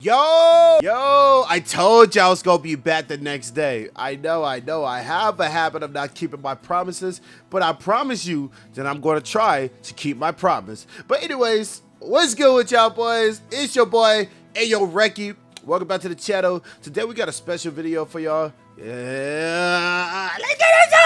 Yo, I told you I was gonna be back the next day. I know, I have a habit of not keeping my promises, but I promise you that I'm gonna try to keep my promise. But anyways, what's good with y'all boys? It's your boy, Ayo Reki. Welcome back to the channel. Today we got a special video for y'all. Yeah, let's get into it!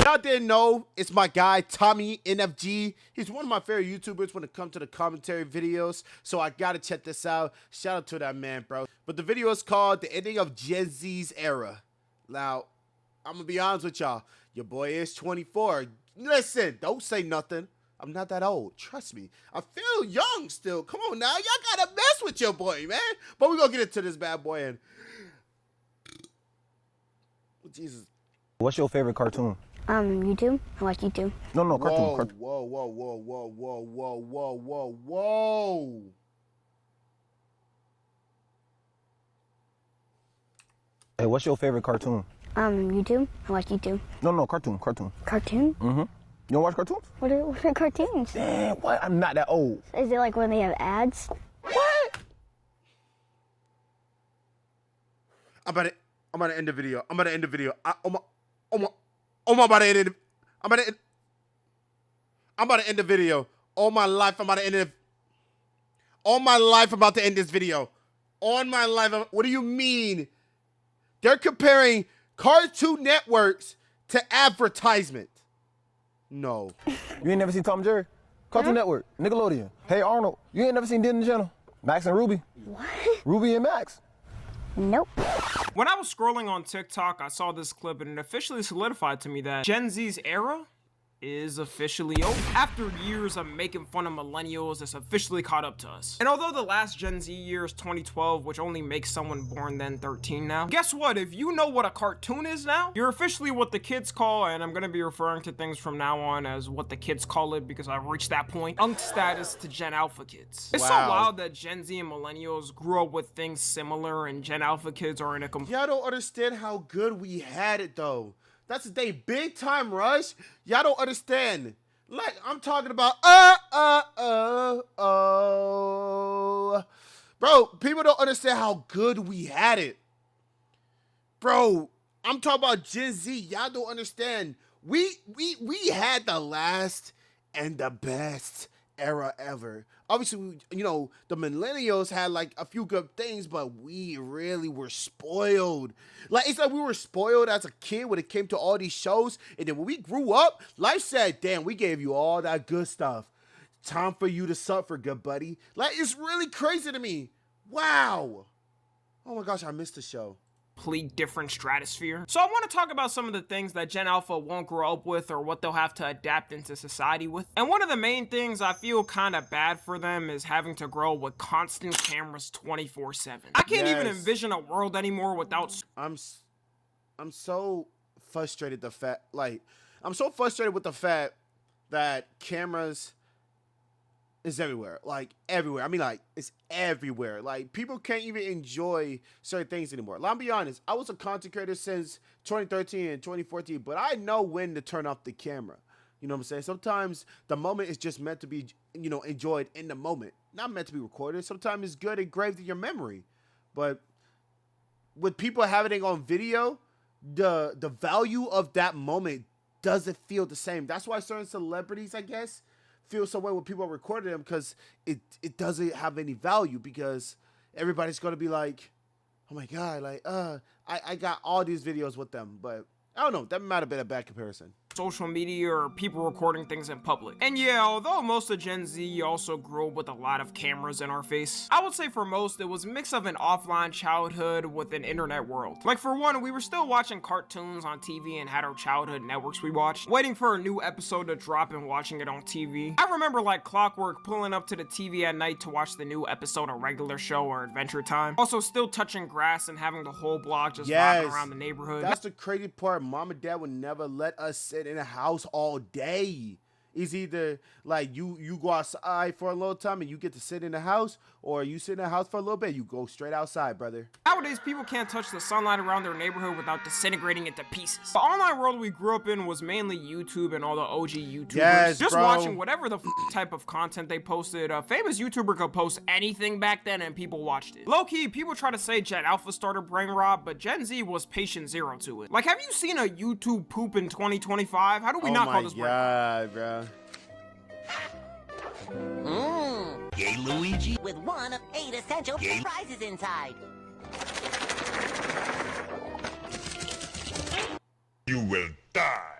Y'all didn't know, it's my guy Tommy NFG. He's one of my favorite YouTubers when it comes to the commentary videos, so I gotta check this out. Shout out to that man, bro. But the video is called The Ending of Gen Z's Era. Now, I'm gonna be honest with y'all. Your boy is 24. Listen, don't say nothing. I'm not that old. Trust me. I feel young still. Come on now. Y'all gotta mess with your boy, man. But we're gonna get into this bad boy and... Oh, Jesus. What's your favorite cartoon? YouTube. I watch YouTube. No, cartoon. Whoa. Hey, what's your favorite cartoon? YouTube. I watch YouTube. No, cartoon. Cartoon? Mm-hmm. You don't watch cartoons? What are cartoons? Damn, what? I'm not that old. Is it like when they have ads? What? I'm about to end the video. I'm about to end the video. I'm about to end the video. All my life, I'm about to end it. All my life, I'm about to end this video. On my life, what do you mean? They're comparing Cartoon Networks to advertisement. No. You ain't never seen Tom and Jerry? Cartoon Network, Nickelodeon. Hey Arnold, you ain't never seen Disney Channel? Max and Ruby. What? Ruby and Max. Nope. When I was scrolling on TikTok, I saw this clip and it officially solidified to me that Gen Z's era is officially over. After years of making fun of millennials, it's officially caught up to us. And although the last Gen Z year is 2012, which only makes someone born then 13 now, guess what? If you know what a cartoon is now, you're officially what the kids call, and I'm gonna be referring to things from now on as what the kids call it because I've reached that point, unk status to Gen Alpha kids. It's so wild that Gen Z and millennials grew up with things similar and Gen Alpha kids are in a Y'all don't understand how good we had it though. That's the day, big time rush. Y'all don't understand. Like, I'm talking about, Bro, people don't understand how good we had it. Bro, I'm talking about Gen Z. Y'all don't understand. We had the last and the best era ever. Obviously, you know, the millennials had like a few good things, but we really were spoiled. Like, it's like we were spoiled as a kid when it came to all these shows, and then when we grew up, life said, damn, we gave you all that good stuff. Time for you to suffer, good buddy. Like, it's really crazy to me. Wow. Oh my gosh, I missed the show. Complete different stratosphere. So I want to talk about some of the things that Gen Alpha won't grow up with or what they'll have to adapt into society with. And one of the main things I feel kind of bad for them is having to grow with constant cameras 24/7. I can't even envision a world anymore without... I'm so frustrated I'm so frustrated with the fact that cameras is everywhere. Like, everywhere. I mean, like, it's everywhere. Like, people can't even enjoy certain things anymore. I'll be honest. I was a content creator since 2013 and 2014, but I know when to turn off the camera. You know what I'm saying? Sometimes the moment is just meant to be, you know, enjoyed in the moment. Not meant to be recorded. Sometimes it's good engraved in your memory. But with people having it on video, the value of that moment doesn't feel the same. That's why certain celebrities, I guess, feel so way when people are recording them, because it doesn't have any value, because everybody's going to be like, oh my God, like, I got all these videos with them. But I don't know, that might have been a bad comparison. Social media or people recording things in public. And yeah, although most of Gen Z also grew up with a lot of cameras in our face, I would say for most it was a mix of an offline childhood with an internet world. Like, for one, we were still watching cartoons on TV and had our childhood networks we watched, waiting for a new episode to drop and watching it on TV. I remember like clockwork pulling up to the TV at night to watch the new episode of Regular Show or Adventure Time. Also still touching grass and having the whole block just rocking around the neighborhood. That's the crazy part. Mom and dad would never let us sit in a house all day. It's either like you go outside for a little time and you get to sit in the house, or you sit in the house for a little bit, you go straight outside, brother. Nowadays, people can't touch the sunlight around their neighborhood without disintegrating into pieces. The online world we grew up in was mainly YouTube and all the OG YouTubers. Yes, just bro. watching whatever the type of content they posted. A famous YouTuber could post anything back then and people watched it. Low-key, people try to say Gen Alpha started brain rot, but Gen Z was patient zero to it. Like, have you seen a YouTube poop in 2025? How do we not call this brain rot? Bro. Yay, Luigi. With one of 8 essential prizes inside. You will die.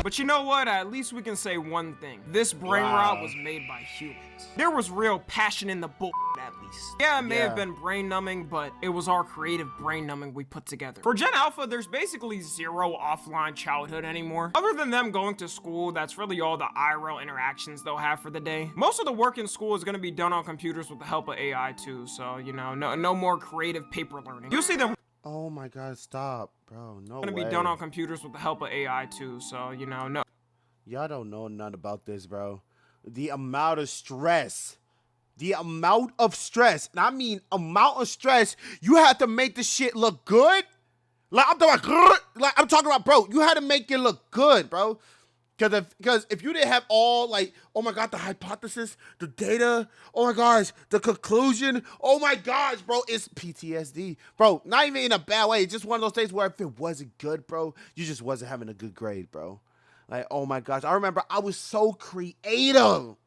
But you know what? At least we can say one thing. This brain rot was made by humans. There was real passion in the bull, at least. Yeah, it may have been brain numbing, but it was our creative brain numbing we put together. For Gen Alpha, there's basically zero offline childhood anymore. Other than them going to school, that's really all the IRL interactions they'll have for the day. Most of the work in school is gonna be done on computers with the help of AI too, so, you know, no more creative paper learning. You'll see them Oh my God, stop, bro. No gonna way. be done on computers with the help of AI too, so, you know, no. Y'all don't know nothing about this, bro. The amount of stress. The amount of stress. And I mean amount of stress. You have to make this shit look good. Like, I'm talking about, bro, you had to make it look good, bro. Because if you didn't have all, like, oh my God, the hypothesis, the data, oh my gosh, the conclusion, oh my gosh, bro, it's PTSD. Bro, not even in a bad way. It's just one of those things where if it wasn't good, bro, you just wasn't having a good grade, bro. Like, oh my gosh. I remember I was so creative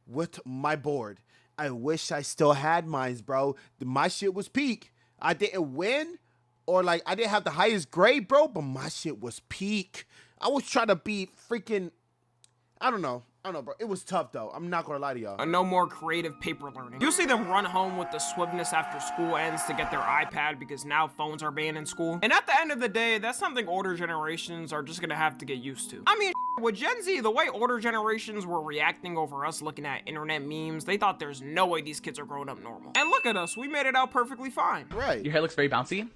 with my board. I wish I still had mine, bro. My shit was peak. I didn't win, or like I didn't have the highest grade, bro, but my shit was peak. I was trying to be freaking, I don't know, bro. It was tough, though. I'm not gonna lie to y'all. No more creative paper learning. You'll see them run home with the swiftness after school ends to get their iPad because now phones are banned in school. And at the end of the day, that's something older generations are just gonna have to get used to. I mean, with Gen Z, the way older generations were reacting over us looking at internet memes, they thought there's no way these kids are growing up normal. And look at us, we made it out perfectly fine. Right. Your hair looks very bouncy.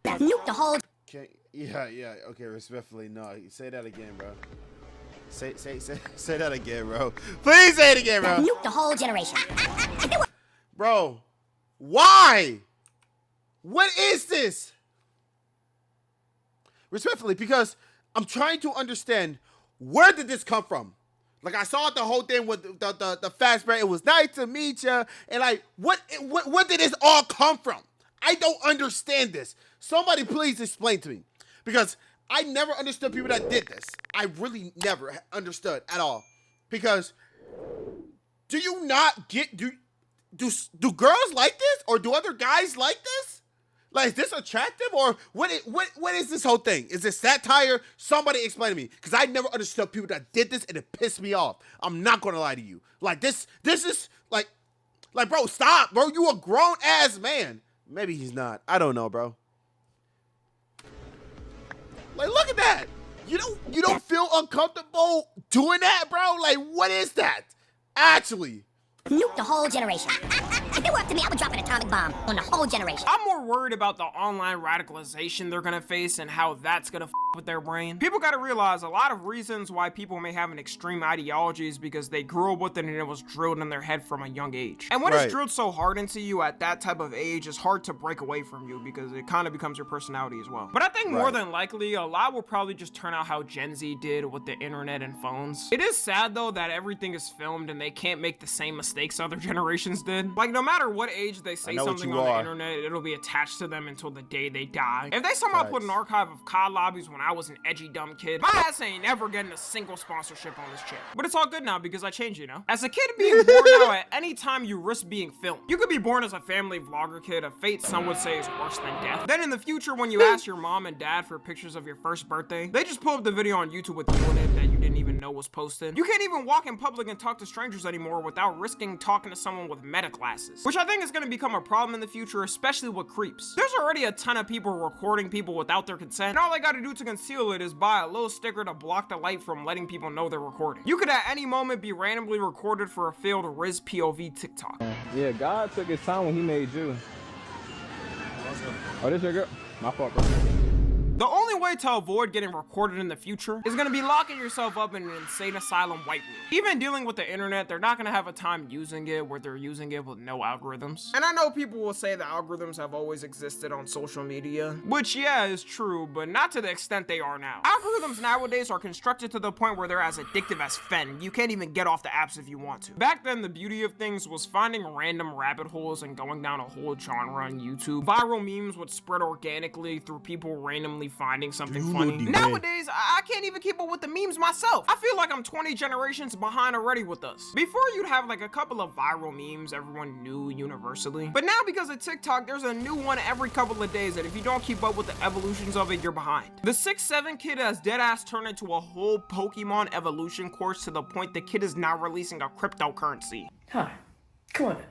Nuke the whole. Yeah. Okay, respectfully, no. Say that again, bro. Say that again, bro. Please say it again, bro. Nuke the whole generation. Bro, why? What is this? Respectfully, because I'm trying to understand, where did this come from? Like, I saw the whole thing with the fast break. It was nice to meet you. And like, where did this all come from? I don't understand this. Somebody please explain to me. Because I never understood people that did this. I really never understood at all. Because do you not get, do girls like this? Or do other guys like this? Like, is this attractive? Or what is this whole thing? Is this satire? Somebody explain to me. Because I never understood people that did this and it pissed me off. I'm not going to lie to you. Like, this is like, bro, stop, bro. You a grown-ass man. Maybe he's not. I don't know, bro. Like, look at that. You don't feel uncomfortable doing that, bro? Like, what is that? Actually. Nuke the whole generation. If it were up to me, I would drop an atomic bomb on the whole generation. I'm more worried about the online radicalization they're gonna face and how that's gonna with their brain. People gotta realize a lot of reasons why people may have an extreme ideology is because they grew up with it and it was drilled in their head from a young age. And when it's drilled so hard into you at that type of age, it's hard to break away from you because it kind of becomes your personality as well. But I think more than likely, a lot will probably just turn out how Gen Z did with the internet and phones. It is sad though that everything is filmed and they can't make the same mistakes other generations did. Like, no matter what age they say something on the internet, it'll be attached to them until the day they die. If they somehow put an archive of COD lobbies when I was an edgy dumb kid, my ass ain't never getting a single sponsorship on this channel. But it's all good now because I changed, you know? As a kid being born now, at any time you risk being filmed. You could be born as a family vlogger kid, a fate some would say is worse than death. Then in the future, when you ask your mom and dad for pictures of your first birthday, they just pull up the video on YouTube with you in it that you didn't even know was posted. You can't even walk in public and talk to strangers anymore without risking talking to someone with meta glasses, which I think is going to become a problem in the future, especially with creeps. There's already a ton of people recording people without their consent, and all they got to do to conceal it is buy a little sticker to block the light from letting people know they're recording. You could at any moment be randomly recorded for a failed Riz POV TikTok. Yeah, God took his time when he made you. Oh, this your girl? My fault, bro. The only way to avoid getting recorded in the future is gonna be locking yourself up in an insane asylum white room. Even dealing with the internet, they're not gonna have a time using it where they're using it with no algorithms. And I know people will say the algorithms have always existed on social media, which yeah, is true, but not to the extent they are now. Algorithms nowadays are constructed to the point where they're as addictive as fen. You can't even get off the apps if you want to. Back then, the beauty of things was finding random rabbit holes and going down a whole genre on YouTube. Viral memes would spread organically through people randomly finding something funny. Nowadays, I can't even keep up with the memes myself. I feel like I'm 20 generations behind already with us. Before, you'd have like a couple of viral memes everyone knew universally. But now, because of TikTok, there's a new one every couple of days that if you don't keep up with the evolutions of it, you're behind. The 6'7" kid has deadass turned into a whole Pokemon evolution course to the point the kid is now releasing a cryptocurrency. Hi, come on in.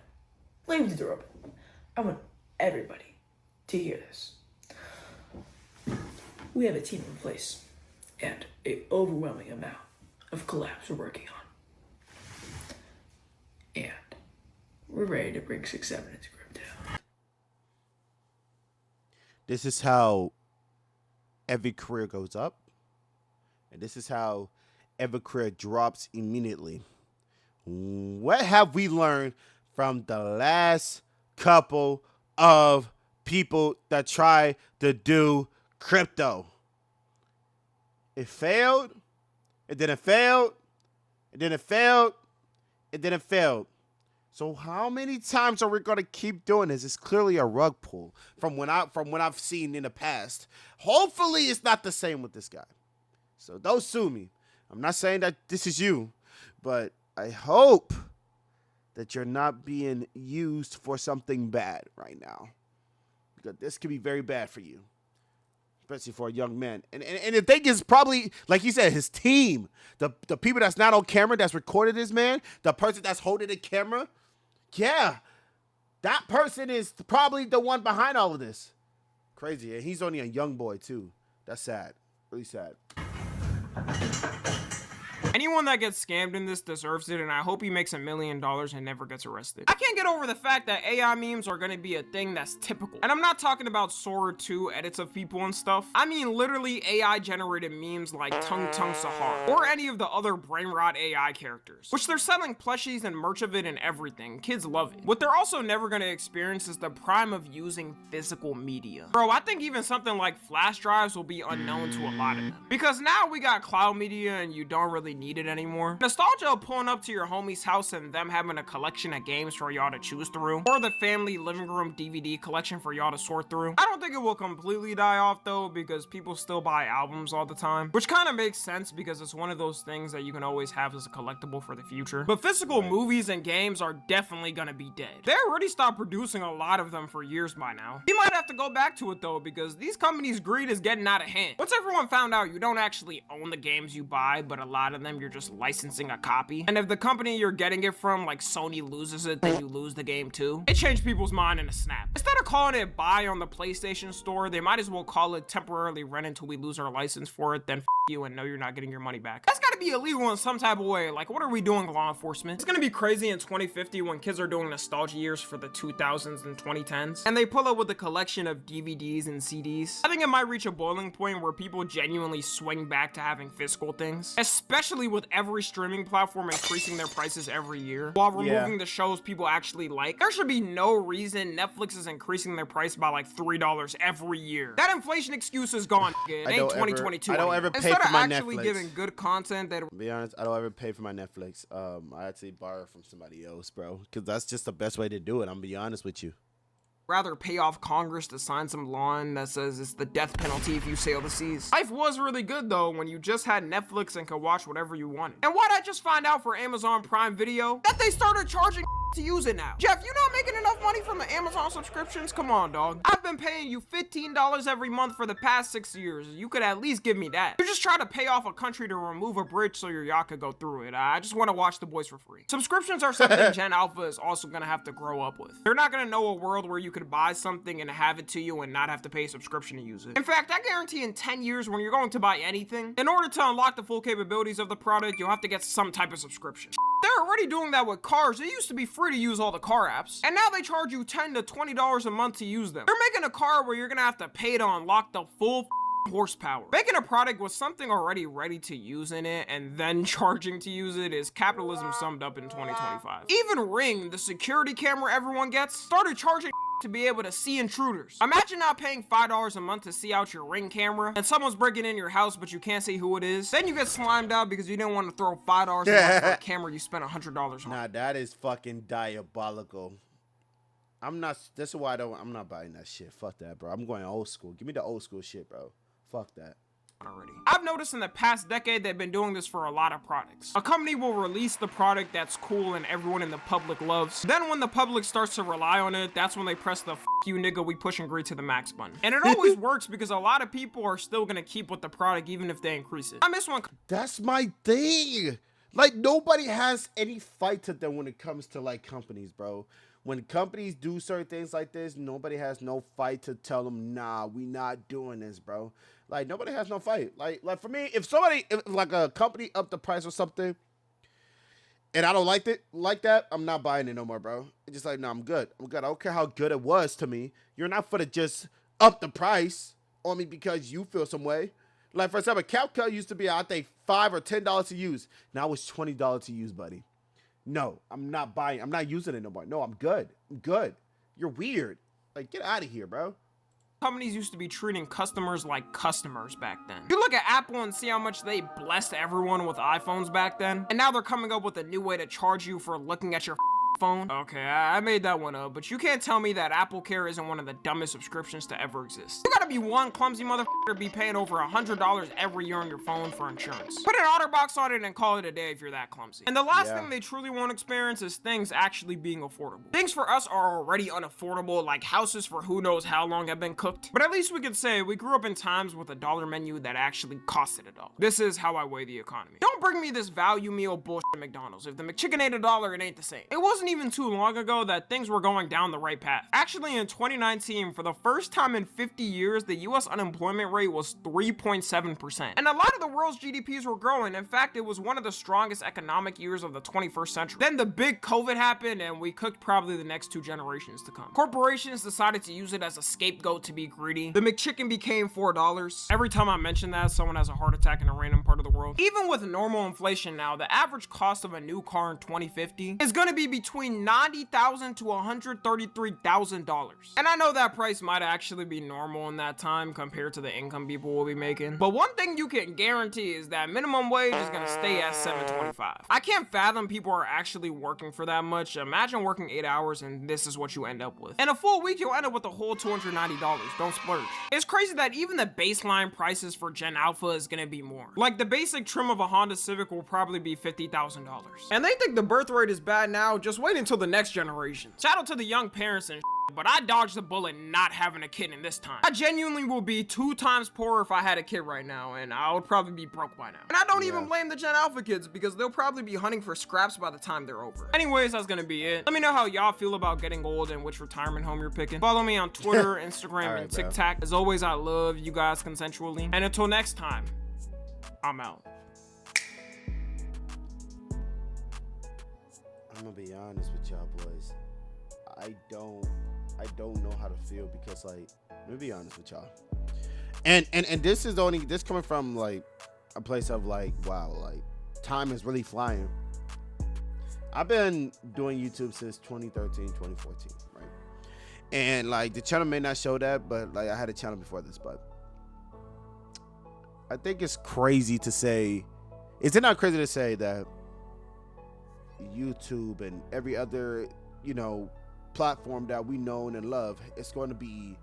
Leave the door open. I want everybody to hear this. We have a team in place and an overwhelming amount of collabs we're working on. And we're ready to bring 6'7" into crypto. This is how every career goes up, and this is how every career drops immediately. What have we learned from the last couple of people that try to do crypto? It failed, it didn't fail, it didn't fail, it didn't fail. So how many times are we gonna keep doing this? It's clearly a rug pull from what I've seen in the past. Hopefully it's not the same with this guy. So don't sue me. I'm not saying that this is you, but I hope that you're not being used for something bad right now, because this could be very bad for you, especially for a young man. And the thing is, probably, like you said, his team, the people that's not on camera that's recorded this man, the person that's holding the camera, yeah, that person is probably the one behind all of this. Crazy. And he's only a young boy too. That's sad. Really sad. Anyone that gets scammed in this deserves it, and I hope he makes $1 million and never gets arrested. I can't get over the fact that AI memes are gonna be a thing that's typical. And I'm not talking about Sora 2 edits of people and stuff. I mean literally AI generated memes like Tung Tung Sahar, or any of the other brain rot AI characters, which they're selling plushies and merch of it and everything. Kids love it. What they're also never gonna experience is the prime of using physical media. Bro, I think even something like flash drives will be unknown to a lot of them. Because now we got cloud media and you don't really need it anymore. Nostalgia of pulling up to your homie's house and them having a collection of games for y'all to choose through, or the family living room DVD collection for y'all to sort through. I don't think it will completely die off though, because people still buy albums all the time, which kind of makes sense because it's one of those things that you can always have as a collectible for the future. But physical movies and games are definitely gonna be dead. They already stopped producing a lot of them for years by now. You might have to go back to it though, because these companies' greed is getting out of hand. Once everyone found out you don't actually own the games you buy, but a lot of them you're just licensing a copy, and if the company you're getting it from, like Sony, loses it, then you lose the game too. It changed people's mind in a snap. Instead of calling it buy on the PlayStation Store, they might as well call it temporarily rent until we lose our license for it, then f you and know you're not getting your money back. That's gotta be illegal in some type of way. Like, what are we doing, law enforcement? It's gonna be crazy in 2050 when kids are doing nostalgia years for the 2000s and 2010s, and they pull up with a collection of DVDs and CDs. I think it might reach a boiling point where people genuinely swing back to having physical things, especially with every streaming platform increasing their prices every year while removing the shows people actually like. There should be no reason Netflix is increasing their price by like $3 every year. That inflation excuse is gone. It ain't 2022. I don't ever pay Instead for of my actually Netflix. giving good content that, To be honest, I don't ever pay for my Netflix. I actually borrow from somebody else, bro, because that's just the best way to do it. I'm gonna be honest with you. rather pay off Congress to sign some law in that says it's the death penalty if you sail the seas. Life was really good though when you just had Netflix and could watch whatever you wanted. And why'd I just find out for Amazon Prime Video that they started charging to use it now? Jeff, you not making enough money from the Amazon subscriptions? Come on, dog. I've been paying you $15 every month for the past 6 years. You could at least give me that. You're just trying to pay off a country to remove a bridge so your yacht could go through it. I just want to watch The Boys for free. Subscriptions are something Gen Alpha is also gonna have to grow up with. They're not gonna know a world where you could buy something and have it to you and not have to pay a subscription to use it. In fact, I guarantee in 10 years when you're going to buy anything, in order to unlock the full capabilities of the product, you'll have to get some type of subscription. They're already doing that with cars. It used to be free to use all the car apps, and now they charge you $10 to $20 a month to use them. They're making a car where you're gonna have to pay to unlock the full horsepower. Making a product with something already ready to use in it and then charging to use it is capitalism summed up in 2025. Even Ring, the security camera everyone gets, started charging to be able to see intruders. Imagine not paying $5 a month to see out your Ring camera and someone's breaking in your house but you can't see who it is. Then you get slimed out because you didn't want to throw $5 a month for a camera you spent $100 on. Nah, that is fucking diabolical. I'm not buying that shit. Fuck that, bro. I'm going old school. Give me the old school shit, bro. Fuck that. Already. I've noticed in the past decade they've been doing this for a lot of products. A company will release the product that's cool and everyone in the public loves. Then when the public starts to rely on it, that's when they press the "F you nigga, we push and greet to the max" button. And it always works because a lot of people are still gonna keep with the product even if they increase it. I miss one. That's my thing. Like, nobody has any fight to them when it comes to, like, companies, bro. When companies do certain things like this, nobody has no fight to tell them, nah, we not doing this, bro. Like, nobody has no fight. Like for me, if like a company upped the price or something, and I don't like that, I'm not buying it no more, bro. It's just like, no, I'm good. I don't care how good it was to me. You're not for to just up the price on me because you feel some way. Like, for example, CapCut used to be, I think, $5 or $10 to use. Now it's $20 to use, buddy. No, I'm not buying. I'm not using it no more. No, I'm good. I'm good. You're weird. Like, get out of here, bro. Companies used to be treating customers like customers back then. You look at Apple and see how much they blessed everyone with iPhones back then, and now they're coming up with a new way to charge you for looking at your phone. Okay, I made that one up, but you can't tell me that Apple Care isn't one of the dumbest subscriptions to ever exist. You gotta be one clumsy motherfucker to be paying over $100 every year on your phone for insurance. Put an OtterBox on it and call it a day if you're that clumsy. And the last thing they truly won't experience is things actually being affordable. Things for us are already unaffordable, like houses for who knows how long have been cooked. But at least we could say we grew up in times with a dollar menu that actually costed $1. This is how I weigh the economy. Don't bring me this value meal bullshit at McDonald's. If the McChicken ain't $1, it ain't the same. It wasn't even too long ago that things were going down the right path. Actually, in 2019, for the first time in 50 years, the US unemployment rate was 3.7%. And a lot of the world's GDPs were growing. In fact, it was one of the strongest economic years of the 21st century. Then the big COVID happened and we cooked probably the next 2 generations to come. Corporations decided to use it as a scapegoat to be greedy. The McChicken became $4. Every time I mention that, someone has a heart attack in a random part of the world. Even with normal inflation now, the average cost of a new car in 2050 is going to be between $90,000 to $133,000. And I know that price might actually be normal in that time compared to the income people will be making. But one thing you can guarantee is that minimum wage is gonna stay at $7.25. I can't fathom people are actually working for that much. Imagine working 8 hours and this is what you end up with. In a full week, you'll end up with a whole $290. Don't splurge. It's crazy that even the baseline prices for Gen Alpha is gonna be more. Like the basic trim of a Honda Civic will probably be $50,000. And they think the birth rate is bad now, just wait until the next generation. Shout out to the young parents and but I dodged the bullet not having a kid in this time. I genuinely will be 2 times poorer if I had a kid right now, and I would probably be broke by now. And I don't even blame the Gen Alpha kids because they'll probably be hunting for scraps by the time they're over. Anyways, that's gonna be it. Let me know how y'all feel about getting old and which retirement home you're picking. Follow me on Twitter, Instagram, and TikTok. As always, I love you guys consensually. And until next time, I'm out. I'm gonna be honest with y'all boys. I don't know how to feel because, like, let me be honest with y'all. And this is only this coming from like a place of like, wow, like time is really flying. I've been doing YouTube since 2013, 2014, right? And like the channel may not show that, but like I had a channel before this, but I think it's crazy to say, is it not crazy to say that YouTube and every other, you know, platform that we know and love, it's going to be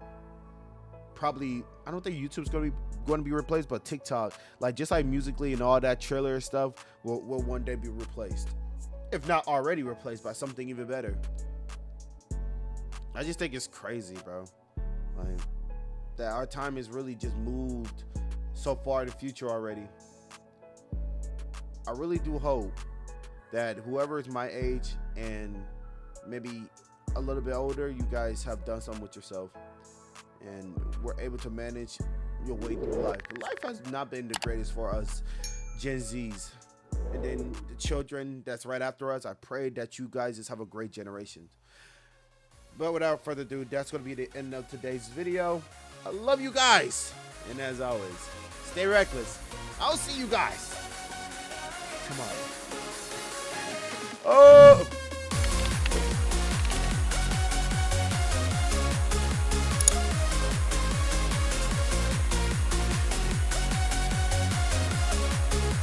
probably, I don't think YouTube's going to be replaced, but TikTok, like just like Musically and all that trailer stuff will one day be replaced, if not already replaced by something even better. I just think it's crazy, bro. Like that our time is really just moved so far in the future already. I really do hope that whoever is my age and maybe a little bit older, you guys have done something with yourself and we're able to manage your way through life. Life has not been the greatest for us Gen Zs. and then the children that's right after us. I pray that you guys just have a great generation. But without further ado, that's going to be the end of today's video. I love you guys. And as always, stay reckless. I'll see you guys. Come on.